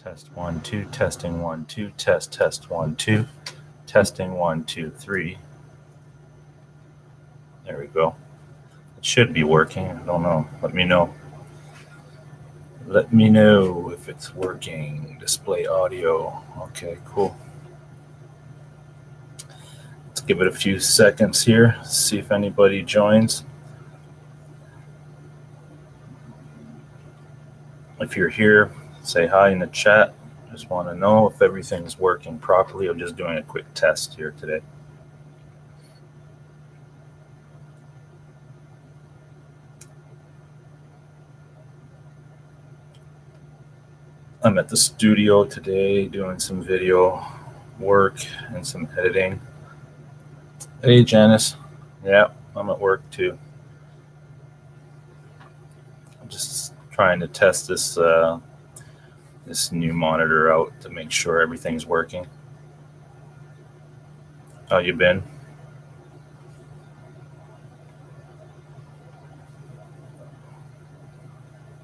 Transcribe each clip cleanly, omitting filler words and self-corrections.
Test 1 2, testing 1 2, test 1 2, testing 1 2 3. There we go. It should be working. I don't know. Let me know. Let me know if it's working. Display audio. Okay, cool. Let's give it a few seconds here. See if anybody joins. If you're here, say hi in the chat. Just want to know if everything's working properly. I'm just doing a quick test here today. I'm at the studio today doing some video work and some editing. Hey, Janice. Yeah, I'm at work too. I'm just trying to test this this new monitor out to make sure everything's working. How you been?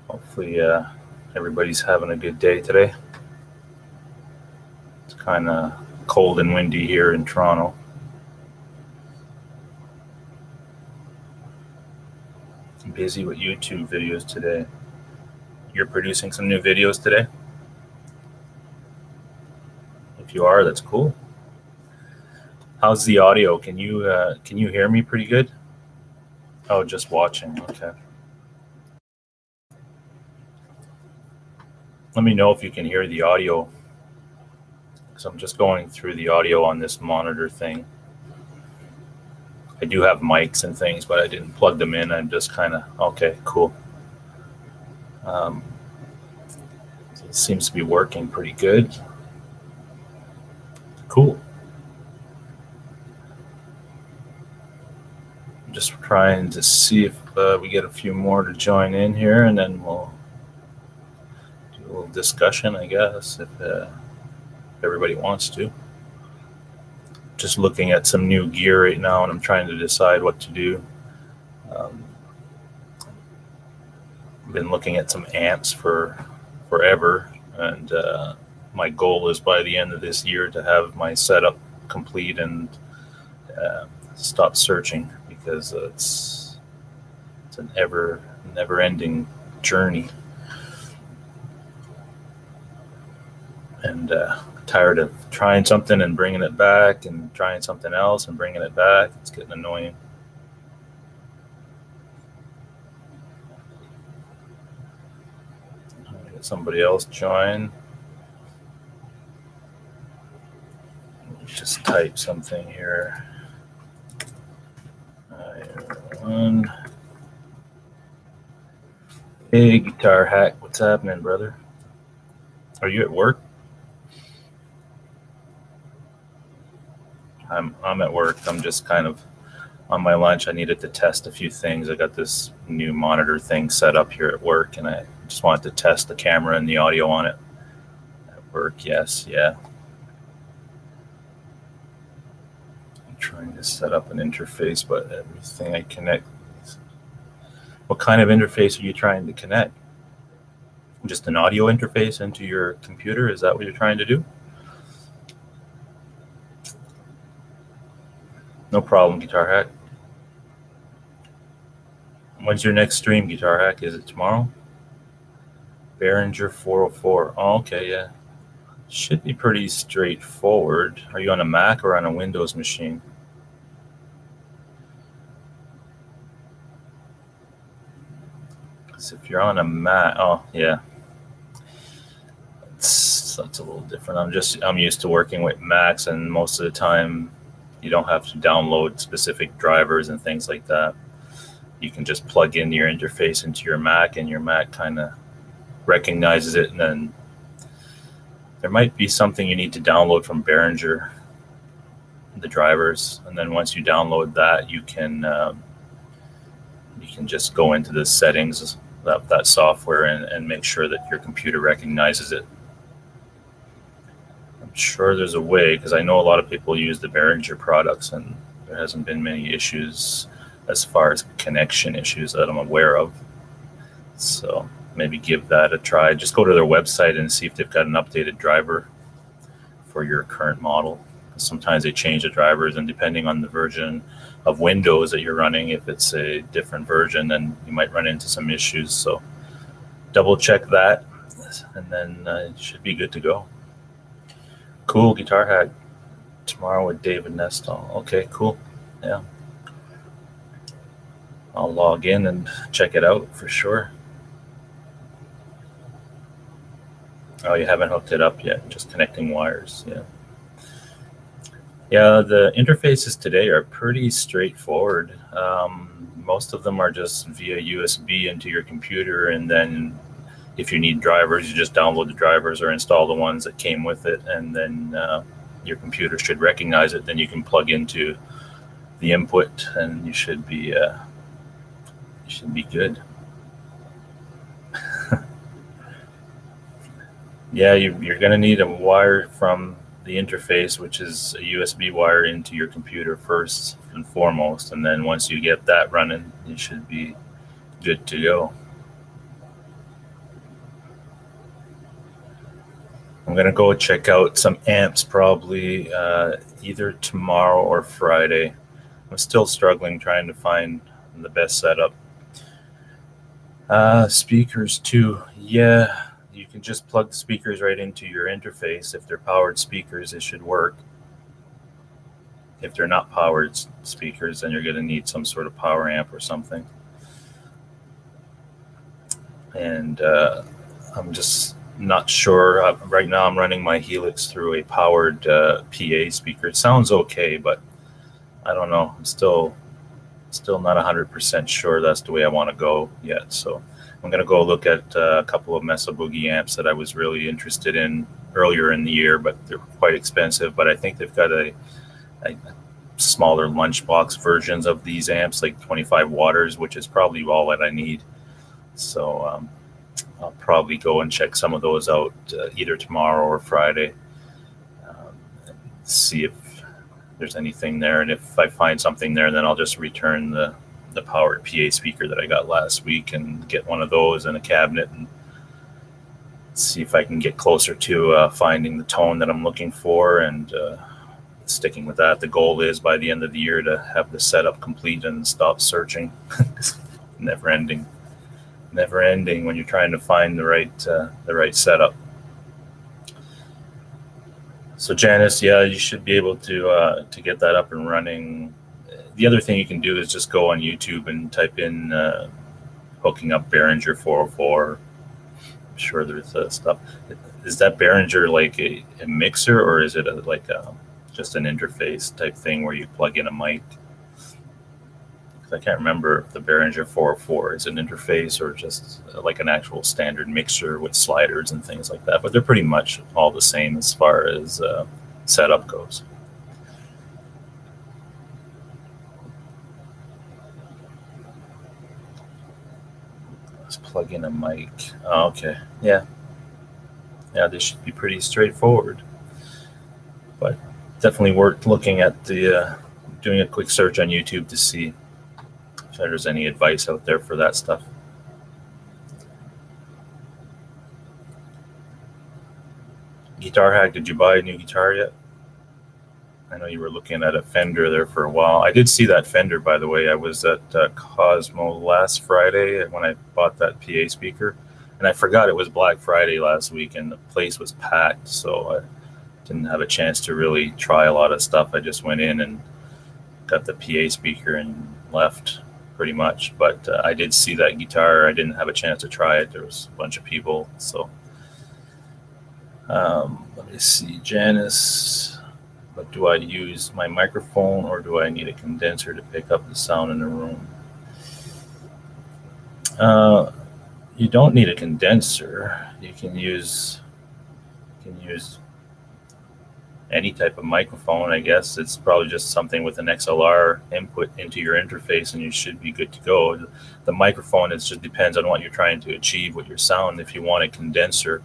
Hopefully everybody's having a good day today. It's kind of cold and windy here in Toronto. I'm busy with YouTube videos today. You're producing some new videos today? If you are, that's cool. How's the audio? Can you hear me pretty good? Oh, just watching. Okay. Let me know if you can hear the audio, because I'm just going through the audio on this monitor thing. I do have mics and things, but I didn't plug them in. I'm just kind of, okay, cool. It seems to be working pretty good. Cool. I'm just trying to see if we get a few more to join in here, and then we'll do a little discussion, I guess, if everybody wants to. Just looking at some new gear right now, and I'm trying to decide what to do. I've been looking at some amps for forever, and my goal is by the end of this year to have my setup complete and stop searching, because it's an never-ending journey, and tired of trying something and bringing it back and trying something else and bringing it back. It's getting annoying. Get somebody else join. Just type something here. Hi, everyone. Hey, Guitar Hack, what's happening, brother? Are you at work? I'm at work. I'm just kind of on my lunch. I needed to test a few things. I got this new monitor thing set up here at work, and I just wanted to test the camera and the audio on it. At work, yes, yeah. I'm trying to set up an interface, but everything I connect. What kind of interface are you trying to connect? Just an audio interface into your computer? Is that what you're trying to do? No problem, Guitar Hack. When's your next stream, Guitar Hack? Is it tomorrow? Behringer 404. Oh, okay, yeah. Should be pretty straightforward. Are you on a Mac or on a Windows machine? Because if you're on a Mac, oh, yeah. That's a little different. I'm used to working with Macs, and most of the time you don't have to download specific drivers and things like that. You can just plug in your interface into your Mac, and your Mac kind of recognizes it, and then there might be something you need to download from Behringer, the drivers, and then once you download that, you can just go into the settings of that software and make sure that your computer recognizes it. I'm sure there's a way, because I know a lot of people use the Behringer products, and there hasn't been many issues as far as connection issues that I'm aware of. So maybe give that a try. Just go to their website and see if they've got an updated driver for your current model. Sometimes they change the drivers, and depending on the version of Windows that you're running, if it's a different version, then you might run into some issues. So double check that, and then it should be good to go. Cool. Guitar Hack tomorrow with David Nestle. Okay, cool. Yeah. I'll log in and check it out for sure. Oh, you haven't hooked it up yet, just connecting wires. Yeah. Yeah, the interfaces today are pretty straightforward. Most of them are just via USB into your computer, and then if you need drivers, you just download the drivers or install the ones that came with it, and then your computer should recognize it. Then you can plug into the input, and you should be good. Yeah, you're going to need a wire from the interface, which is a USB wire, into your computer first and foremost, and then once you get that running, you should be good to go. I'm going to go check out some amps probably either tomorrow or Friday. I'm still struggling trying to find the best setup. Speakers too. Yeah, you can just plug the speakers right into your interface. If they're powered speakers, it should work. If they're not powered speakers, then you're going to need some sort of power amp or something. And I'm just not sure. Right now I'm running my Helix through a powered PA speaker. It sounds okay, but I don't know. I'm still not 100% sure that's the way I want to go yet. So I'm going to go look at a couple of Mesa Boogie amps that I was really interested in earlier in the year, but they're quite expensive. But I think they've got a smaller lunchbox versions of these amps, like 25 waters, which is probably all that I need. So I'll probably go and check some of those out either tomorrow or Friday, and see if there's anything there. And if I find something there, then I'll just return the powered PA speaker that I got last week and get one of those in a cabinet and see if I can get closer to finding the tone that I'm looking for, and sticking with that. The goal is by the end of the year to have the setup complete and stop searching. Never ending when you're trying to find the right setup. So Janice, yeah, you should be able to get that up and running. The other thing you can do is just go on YouTube and type in hooking up Behringer 404. I'm sure there's stuff. Is that Behringer like a mixer, or is it just an interface type thing where you plug in a mic? I can't remember if the Behringer 404 is an interface or just like an actual standard mixer with sliders and things like that, but they're pretty much all the same as far as setup goes. Let's plug in a mic. Oh, okay, yeah, this should be pretty straightforward, but definitely worth looking at doing a quick search on YouTube to see if there's any advice out there for that stuff. Guitar Hack, did you buy a new guitar yet? I know you were looking at a Fender there for a while. I did see that Fender, by the way. I was at Cosmo last Friday when I bought that PA speaker, and I forgot it was Black Friday last week and the place was packed, so I didn't have a chance to really try a lot of stuff. I just went in and got the PA speaker and left, pretty much. But I did see that guitar. I didn't have a chance to try it. There was a bunch of people. So let me see, Janice. But do I use my microphone, or do I need a condenser to pick up the sound in the room? You don't need a condenser. You can use any type of microphone, I guess. It's probably just something with an XLR input into your interface, and you should be good to go. The microphone, it just depends on what you're trying to achieve with your sound. If you want a condenser,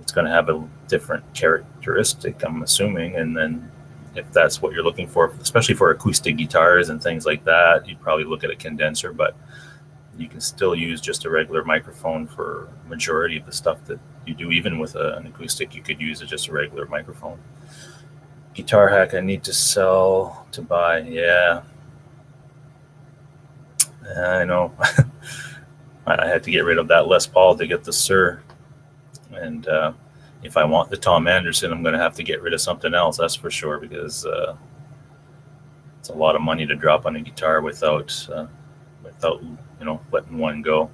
it's going to have a different characteristic, I'm assuming. And then if that's what you're looking for, especially for acoustic guitars and things like that, you'd probably look at a condenser. But you can still use just a regular microphone for majority of the stuff that you do. Even with an acoustic, you could use just a regular microphone. Guitar hack I need to sell to buy. Yeah, I know. I had to get rid of that Les Paul to get the Sir. And if I want the Tom Anderson, I'm going to have to get rid of something else, that's for sure, because it's a lot of money to drop on a guitar without letting one go.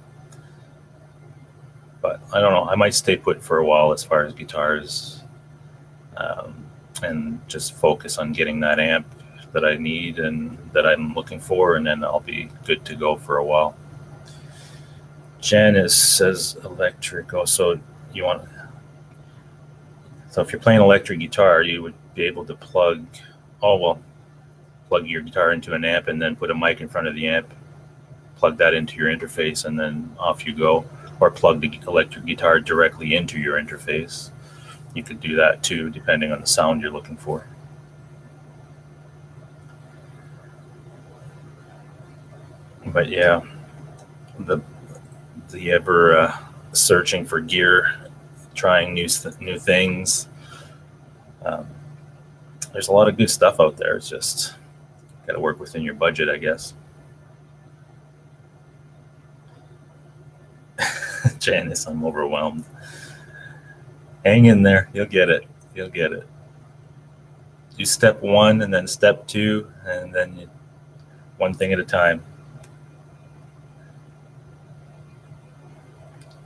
But I don't know. I might stay put for a while as far as guitars, and just focus on getting that amp that I need and that I'm looking for, and then I'll be good to go for a while. Janice says electric. Oh, so if you're playing electric guitar, you would be able to plug your guitar into an amp and then put a mic in front of the amp, plug that into your interface, and then off you go. Or plug the electric guitar directly into your interface. You could do that too, depending on the sound you're looking for. But yeah, the ever searching for gear, trying new things. There's a lot of good stuff out there. It's just got to work within your budget, I guess. Janice, I'm overwhelmed. Hang in there. You'll get it. You'll get it. Do step 1 and then step 2, and then one thing at a time.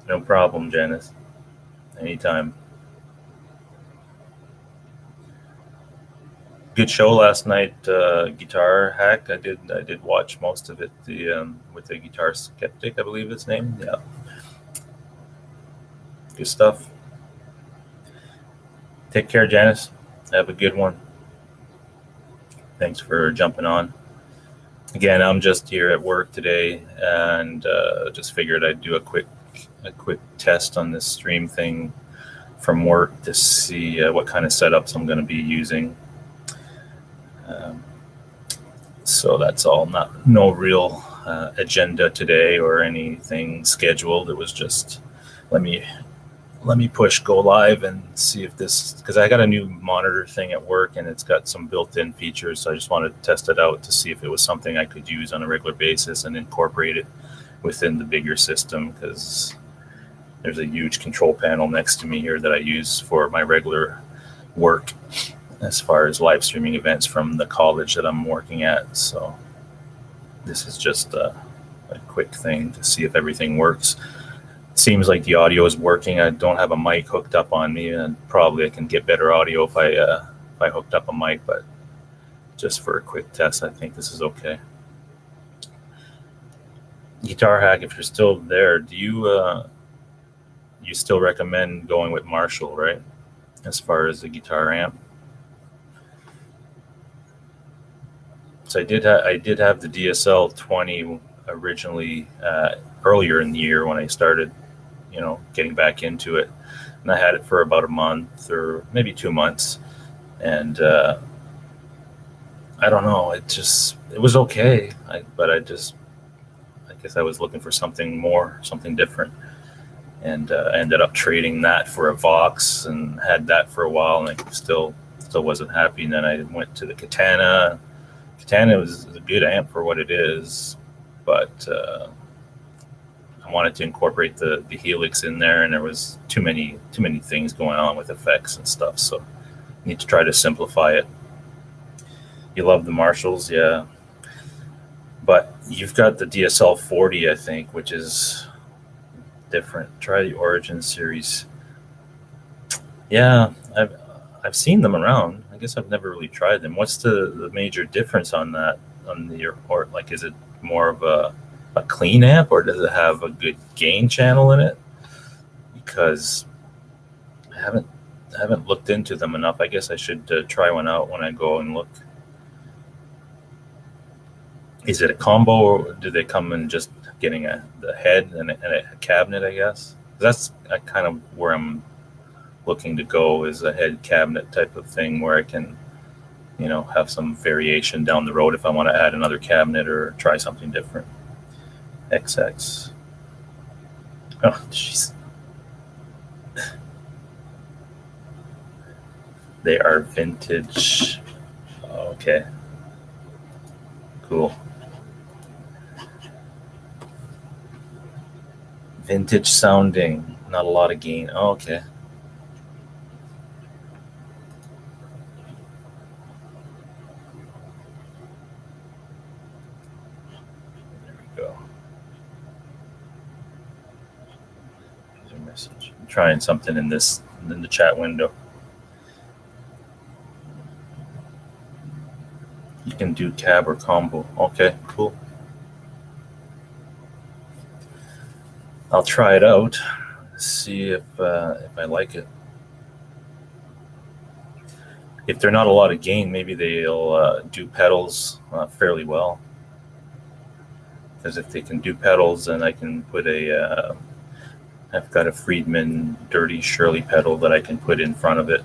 No problem, Janice. Anytime. Good show last night. Guitar hack. I did watch most of it. With the Guitar Skeptic, I believe his name. Yeah. Good stuff. Take care, Janice. Have a good one. Thanks for jumping on. Again, I'm just here at work today, and just figured I'd do a quick test on this stream thing from work to see what kind of setups I'm going to be using. So that's all. No real agenda today or anything scheduled. It was just let me push go live and see if this, because I got a new monitor thing at work and it's got some built-in features. So I just wanted to test it out to see if it was something I could use on a regular basis and incorporate it within the bigger system, because there's a huge control panel next to me here that I use for my regular work as far as live streaming events from the college that I'm working at. So this is just a quick thing to see if everything works. It seems like the audio is working. I don't have a mic hooked up on me, and probably I can get better audio if I hooked up a mic, but just for a quick test, I think this is okay. Guitar hack, if you're still there, do you still recommend going with Marshall, right? As far as the guitar amp. So I did have the DSL 20 originally earlier in the year when I started, getting back into it, and I had it for about a month or maybe 2 months, and I don't know, it was okay, but I guess I was looking for something different, and ended up trading that for a Vox and had that for a while, and I still wasn't happy. And then I went to the Katana. Katana was a good amp for what it is, but I wanted to incorporate the Helix in there, and there was too many things going on with effects and stuff, so I need to try to simplify it. You love the Marshalls, yeah, but you've got the DSL 40, I think, which is different. Try the Origin series. Yeah, I've seen them around. I guess I've never really tried them. What's the major difference on that? Is it more of a clean amp, or does it have a good gain channel in it? Because I haven't looked into them enough. I guess I should try one out when I go and look. Is it a combo, or do they come in just getting the head and a cabinet, I guess? That's kind of where I'm looking to go, is a head cabinet type of thing where I can, have some variation down the road if I want to add another cabinet or try something different. XX. Oh, jeez. They are vintage. Okay. Cool. Vintage sounding. Not a lot of gain. Oh, okay. There we go. Here's a message. I'm trying something in the chat window. You can do cab or combo. Okay, cool. I'll try it out, see if I like it. If they're not a lot of gain, maybe they'll do pedals fairly well. Because if they can do pedals, then I can put I've got a Friedman Dirty Shirley pedal that I can put in front of it.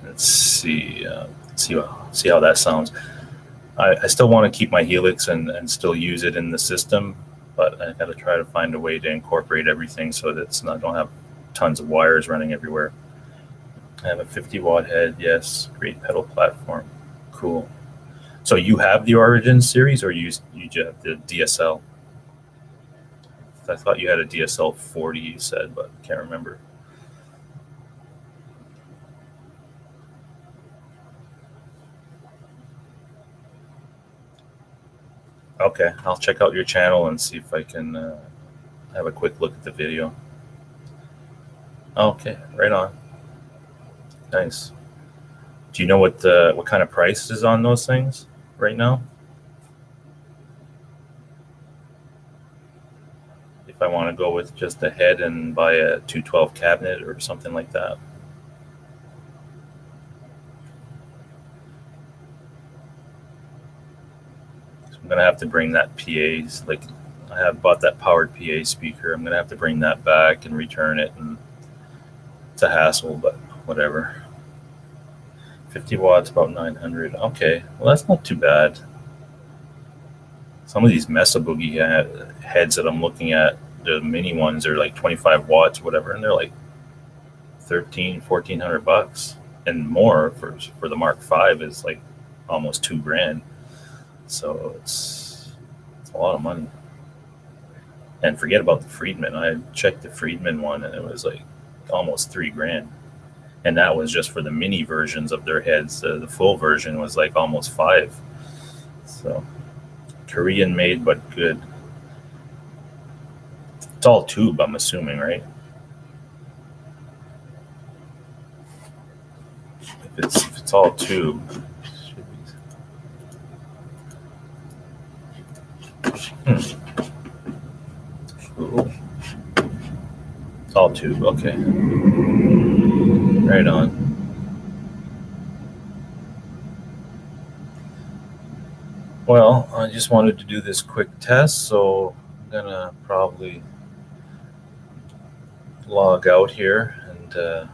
Let's see how that sounds. I still want to keep my Helix and still use it in the system, but I got to try to find a way to incorporate everything so that I don't have tons of wires running everywhere. I have a 50-watt head, yes. Great pedal platform, cool. So you have the Origin series, or you just have the DSL? I thought you had a DSL 40, you said, but can't remember. Okay, I'll check out your channel and see if I can have a quick look at the video. Okay, right on. Nice. Do you know what kind of price is on those things right now? If I want to go with just a head and buy a 212 cabinet or something like that. I'm gonna have to bring that PA's, like I have bought that powered PA speaker. I'm gonna have to bring that back and return it, and it's a hassle, but whatever. 50 watts, about 900. Okay, well that's not too bad. Some of these Mesa Boogie heads that I'm looking at, the mini ones, are like 25 watts, whatever, and they're like $1,400 and more for the Mark V is like almost $2,000. So it's a lot of money. And forget about the Friedman. I checked the Friedman one and it was like almost $3,000. And that was just for the mini versions of their heads. The full version was like almost $5,000. So Korean made, but good. It's all tube, I'm assuming, right? If it's all tube. Cool. It's all tube, okay. Right on. Well, I just wanted to do this quick test, so I'm gonna probably log out here and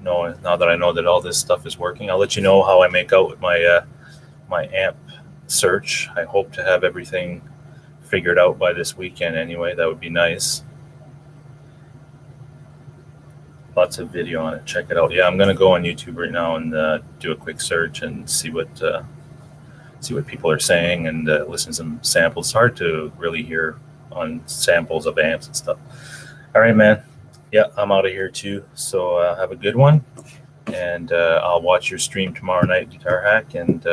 now that I know that all this stuff is working, I'll let you know how I make out with my my amp search. I hope to have everything figured out by this weekend anyway. That would be nice. Lots of video on it. Check it out. Yeah, I'm gonna go on YouTube right now and do a quick search and see what people are saying and listen to some samples. It's hard to really hear on samples of amps and stuff. All right, man. Yeah, I'm out of here too. So have a good one, and I'll watch your stream tomorrow night, Guitar Hack, and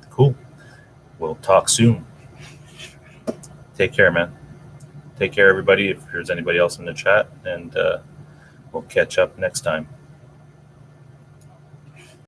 cool. We'll talk soon. Take care, man. Take care, everybody. If there's anybody else in the chat, and we'll catch up next time.